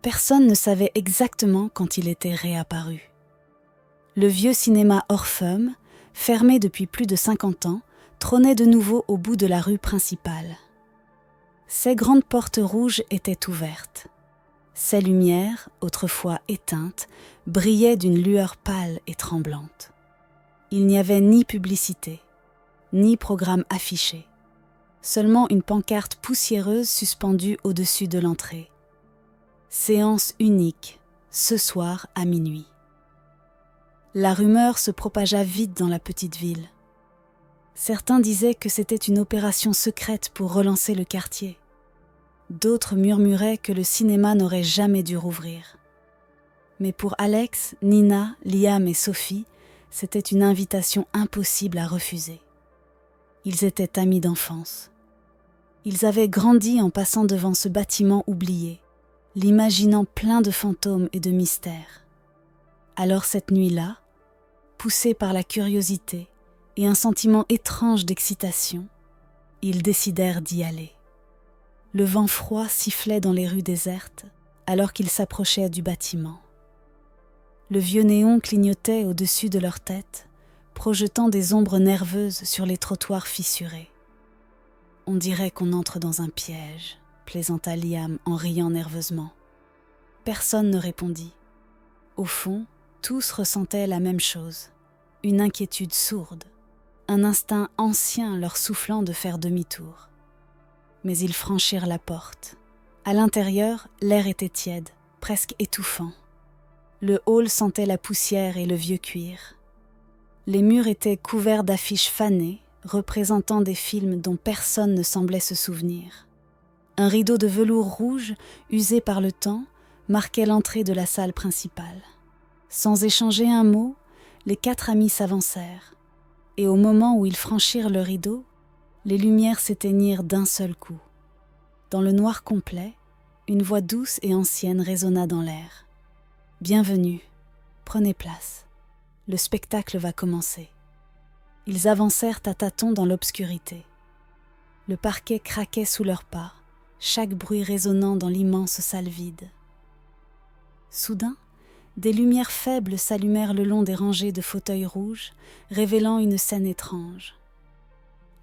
Personne ne savait exactement quand il était réapparu. Le vieux cinéma Orpheum, fermé depuis plus de 50 ans, trônait de nouveau au bout de la rue principale. Ses grandes portes rouges étaient ouvertes. Ses lumières, autrefois éteintes, brillaient d'une lueur pâle et tremblante. Il n'y avait ni publicité, ni programme affiché. Seulement une pancarte poussiéreuse suspendue au-dessus de l'entrée. Séance unique, ce soir à minuit. La rumeur se propagea vite dans la petite ville. Certains disaient que c'était une opération secrète pour relancer le quartier. D'autres murmuraient que le cinéma n'aurait jamais dû rouvrir. Mais pour Alex, Nina, Liam et Sophie, c'était une invitation impossible à refuser. Ils étaient amis d'enfance. Ils avaient grandi en passant devant ce bâtiment oublié, l'imaginant plein de fantômes et de mystères. Alors cette nuit-là, poussés par la curiosité et un sentiment étrange d'excitation, ils décidèrent d'y aller. Le vent froid sifflait dans les rues désertes alors qu'ils s'approchaient du bâtiment. Le vieux néon clignotait au-dessus de leur tête, projetant des ombres nerveuses sur les trottoirs fissurés. « On dirait qu'on entre dans un piège », plaisanta Liam en riant nerveusement. Personne ne répondit. Au fond, tous ressentaient la même chose, une inquiétude sourde, un instinct ancien leur soufflant de faire demi-tour. Mais ils franchirent la porte. À l'intérieur, l'air était tiède, presque étouffant. Le hall sentait la poussière et le vieux cuir. Les murs étaient couverts d'affiches fanées, représentant des films dont personne ne semblait se souvenir. Un rideau de velours rouge, usé par le temps, marquait l'entrée de la salle principale. Sans échanger un mot, les 4 amis s'avancèrent, et au moment où ils franchirent le rideau, les lumières s'éteignirent d'un seul coup. Dans le noir complet, une voix douce et ancienne résonna dans l'air. « Bienvenue, prenez place. Le spectacle va commencer. » Ils avancèrent à tâtons dans l'obscurité. Le parquet craquait sous leurs pas, chaque bruit résonnant dans l'immense salle vide. Soudain, des lumières faibles s'allumèrent le long des rangées de fauteuils rouges, révélant une scène étrange.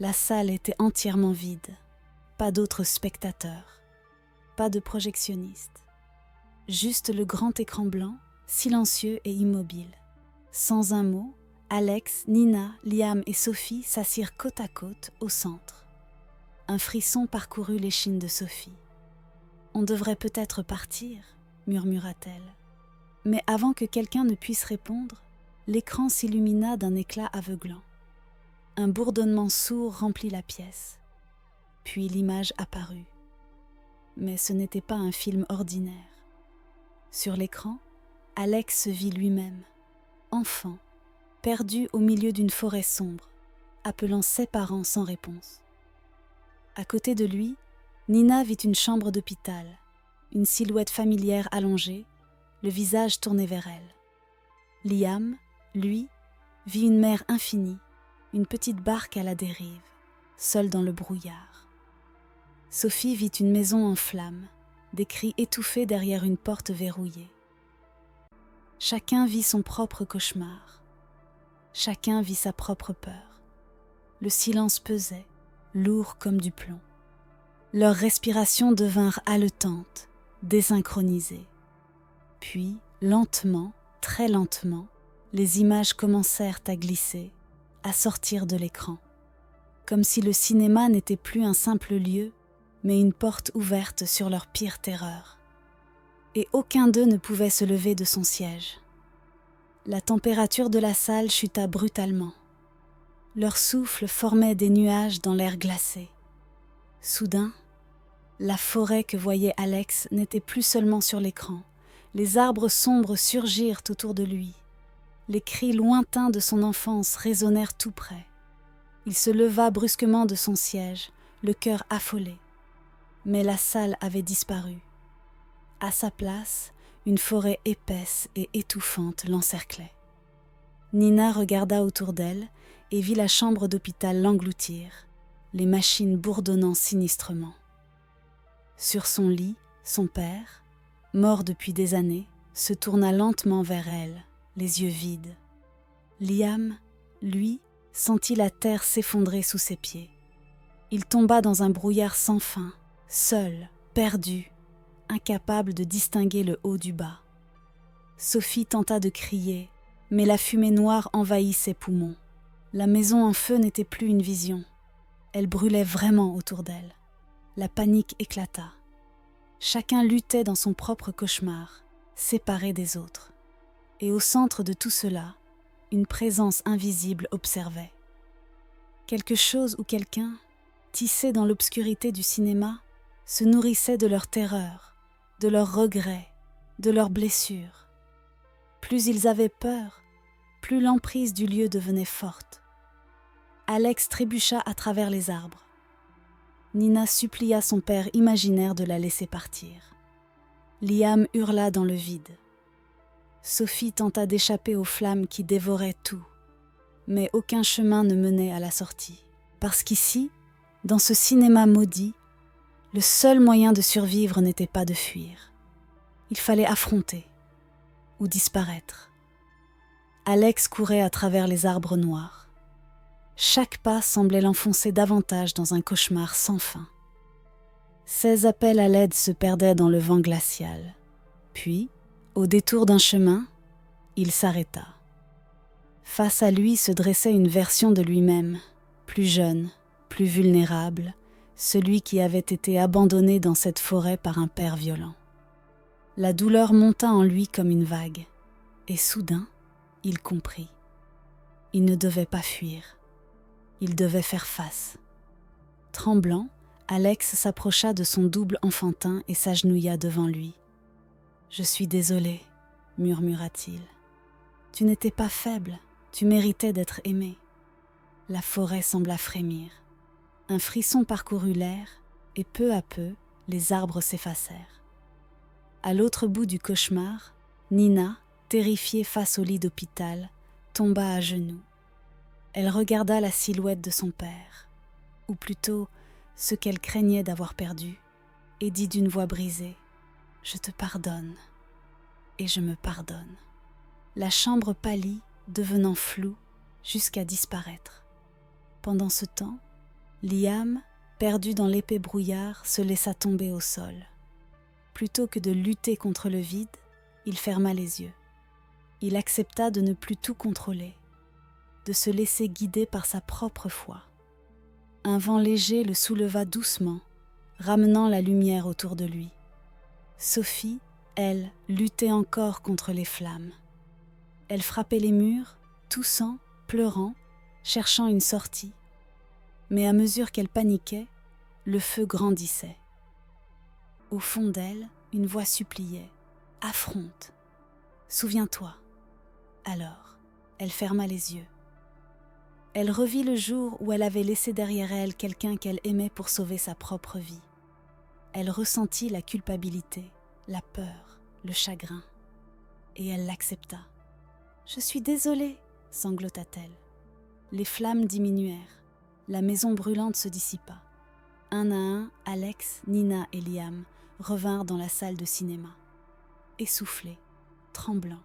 La salle était entièrement vide, pas d'autres spectateurs, pas de projectionnistes. Juste le grand écran blanc, silencieux et immobile. Sans un mot, Alex, Nina, Liam et Sophie s'assirent côte à côte au centre. Un frisson parcourut l'échine de Sophie. « On devrait peut-être partir », murmura-t-elle. Mais avant que quelqu'un ne puisse répondre, l'écran s'illumina d'un éclat aveuglant. Un bourdonnement sourd remplit la pièce. Puis l'image apparut. Mais ce n'était pas un film ordinaire. Sur l'écran, Alex se vit lui-même, enfant, perdu au milieu d'une forêt sombre, appelant ses parents sans réponse. À côté de lui, Nina vit une chambre d'hôpital, une silhouette familière allongée, le visage tourné vers elle. Liam, lui, vit une mer infinie, une petite barque à la dérive, seule dans le brouillard. Sophie vit une maison en flammes, des cris étouffés derrière une porte verrouillée. Chacun vit son propre cauchemar. Chacun vit sa propre peur. Le silence pesait, lourd comme du plomb. Leurs respirations devinrent haletantes, désynchronisées. Puis, lentement, très lentement, les images commencèrent à glisser, à sortir de l'écran. Comme si le cinéma n'était plus un simple lieu, mais une porte ouverte sur leur pire terreur. Et aucun d'eux ne pouvait se lever de son siège. La température de la salle chuta brutalement. Leur souffle formait des nuages dans l'air glacé. Soudain, la forêt que voyait Alex n'était plus seulement sur l'écran. Les arbres sombres surgirent autour de lui. Les cris lointains de son enfance résonnèrent tout près. Il se leva brusquement de son siège, le cœur affolé. Mais la salle avait disparu. À sa place, une forêt épaisse et étouffante l'encerclait. Nina regarda autour d'elle et vit la chambre d'hôpital l'engloutir, les machines bourdonnant sinistrement. Sur son lit, son père, mort depuis des années, se tourna lentement vers elle, les yeux vides. Liam, lui, sentit la terre s'effondrer sous ses pieds. Il tomba dans un brouillard sans fin, seul, perdu, incapable de distinguer le haut du bas. Sophie tenta de crier, mais la fumée noire envahit ses poumons. La maison en feu n'était plus une vision. Elle brûlait vraiment autour d'elle. La panique éclata. Chacun luttait dans son propre cauchemar, séparé des autres. Et au centre de tout cela, une présence invisible observait. Quelque chose ou quelqu'un, tissé dans l'obscurité du cinéma, se nourrissait de leur terreur, de leurs regrets, de leurs blessures. Plus ils avaient peur, plus l'emprise du lieu devenait forte. Alex trébucha à travers les arbres. Nina supplia son père imaginaire de la laisser partir. Liam hurla dans le vide. Sophie tenta d'échapper aux flammes qui dévoraient tout, mais aucun chemin ne menait à la sortie. Parce qu'ici, dans ce cinéma maudit, le seul moyen de survivre n'était pas de fuir. Il fallait affronter ou disparaître. Alex courait à travers les arbres noirs. Chaque pas semblait l'enfoncer davantage dans un cauchemar sans fin. Ses appels à l'aide se perdaient dans le vent glacial. Puis, au détour d'un chemin, il s'arrêta. Face à lui se dressait une version de lui-même, plus jeune, plus vulnérable, celui qui avait été abandonné dans cette forêt par un père violent. La douleur monta en lui comme une vague, et soudain, il comprit. Il ne devait pas fuir. Il devait faire face. Tremblant, Alex s'approcha de son double enfantin et s'agenouilla devant lui. « Je suis désolé, murmura-t-il. Tu n'étais pas faible, tu méritais d'être aimé. » La forêt sembla frémir. Un frisson parcourut l'air et peu à peu, les arbres s'effacèrent. À l'autre bout du cauchemar, Nina, terrifiée face au lit d'hôpital, tomba à genoux. Elle regarda la silhouette de son père, ou plutôt ce qu'elle craignait d'avoir perdu, et dit d'une voix brisée « Je te pardonne, et je me pardonne. » La chambre pâlit, devenant floue, jusqu'à disparaître. Pendant ce temps, Liam, perdu dans l'épais brouillard, se laissa tomber au sol. Plutôt que de lutter contre le vide, il ferma les yeux. Il accepta de ne plus tout contrôler, de se laisser guider par sa propre foi. Un vent léger le souleva doucement, ramenant la lumière autour de lui. Sophie, elle, luttait encore contre les flammes. Elle frappait les murs, toussant, pleurant, cherchant une sortie. Mais à mesure qu'elle paniquait, le feu grandissait. Au fond d'elle, une voix suppliait « Affronte, souviens-toi ». Alors, elle ferma les yeux. Elle revit le jour où elle avait laissé derrière elle quelqu'un qu'elle aimait pour sauver sa propre vie. Elle ressentit la culpabilité, la peur, le chagrin. Et elle l'accepta. « Je suis désolée », sanglota-t-elle. Les flammes diminuèrent. La maison brûlante se dissipa. Un à un, Alex, Nina et Liam revinrent dans la salle de cinéma. Essoufflés, tremblants.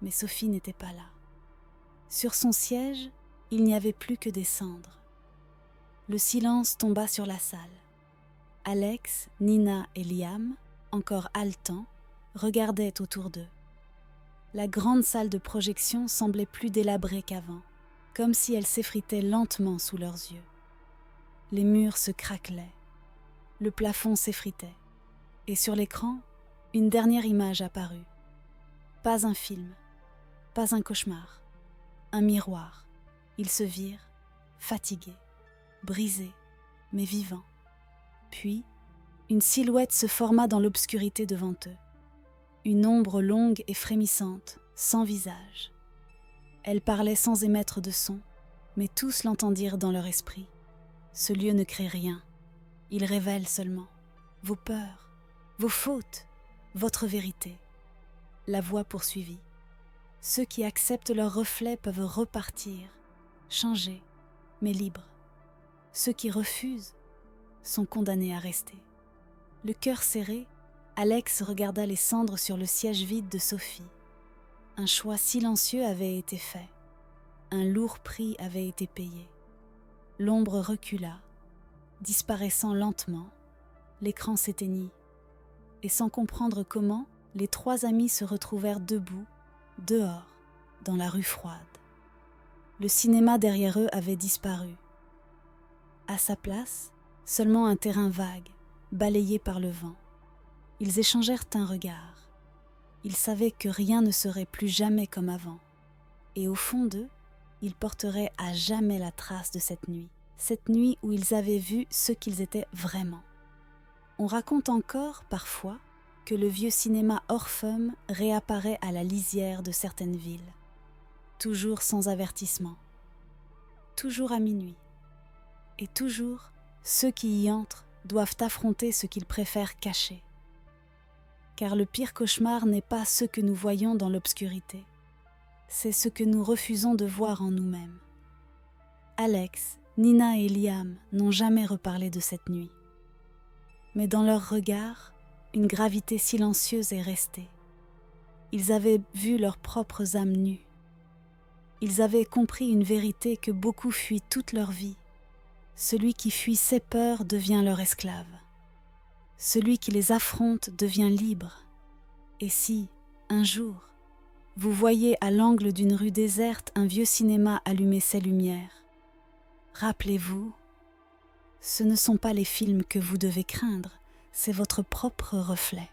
Mais Sophie n'était pas là. Sur son siège, il n'y avait plus que des cendres. Le silence tomba sur la salle. Alex, Nina et Liam, encore haletants, regardaient autour d'eux. La grande salle de projection semblait plus délabrée qu'avant, comme si elle s'effritait lentement sous leurs yeux. Les murs se craquelaient, le plafond s'effritait, et sur l'écran, une dernière image apparut. Pas un film, pas un cauchemar, un miroir. Ils se virent, fatigués, brisés, mais vivants. Puis, une silhouette se forma dans l'obscurité devant eux. Une ombre longue et frémissante, sans visage. Elle parlait sans émettre de son, mais tous l'entendirent dans leur esprit. Ce lieu ne crée rien, il révèle seulement vos peurs, vos fautes, votre vérité. La voix poursuivit. Ceux qui acceptent leur reflet peuvent repartir, changer, mais libres. Ceux qui refusent sont condamnés à rester. Le cœur serré, Alex regarda les cendres sur le siège vide de Sophie. Un choix silencieux avait été fait. Un lourd prix avait été payé. L'ombre recula, disparaissant lentement. L'écran s'éteignit. Et sans comprendre comment, les trois amis se retrouvèrent debout, dehors, dans la rue froide. Le cinéma derrière eux avait disparu. À sa place, seulement un terrain vague, balayé par le vent. Ils échangèrent un regard. Ils savaient que rien ne serait plus jamais comme avant. Et au fond d'eux, ils porteraient à jamais la trace de cette nuit où ils avaient vu ce qu'ils étaient vraiment. On raconte encore, parfois, que le vieux cinéma Orpheum réapparaît à la lisière de certaines villes. Toujours sans avertissement. Toujours à minuit. Et toujours, ceux qui y entrent doivent affronter ce qu'ils préfèrent cacher. Car le pire cauchemar n'est pas ce que nous voyons dans l'obscurité. C'est ce que nous refusons de voir en nous-mêmes. Alex, Nina et Liam n'ont jamais reparlé de cette nuit. Mais dans leurs regards, une gravité silencieuse est restée. Ils avaient vu leurs propres âmes nues. Ils avaient compris une vérité que beaucoup fuient toute leur vie. Celui qui fuit ses peurs devient leur esclave. Celui qui les affronte devient libre. Et si, un jour, vous voyez à l'angle d'une rue déserte un vieux cinéma allumer ses lumières, rappelez-vous, ce ne sont pas les films que vous devez craindre, c'est votre propre reflet.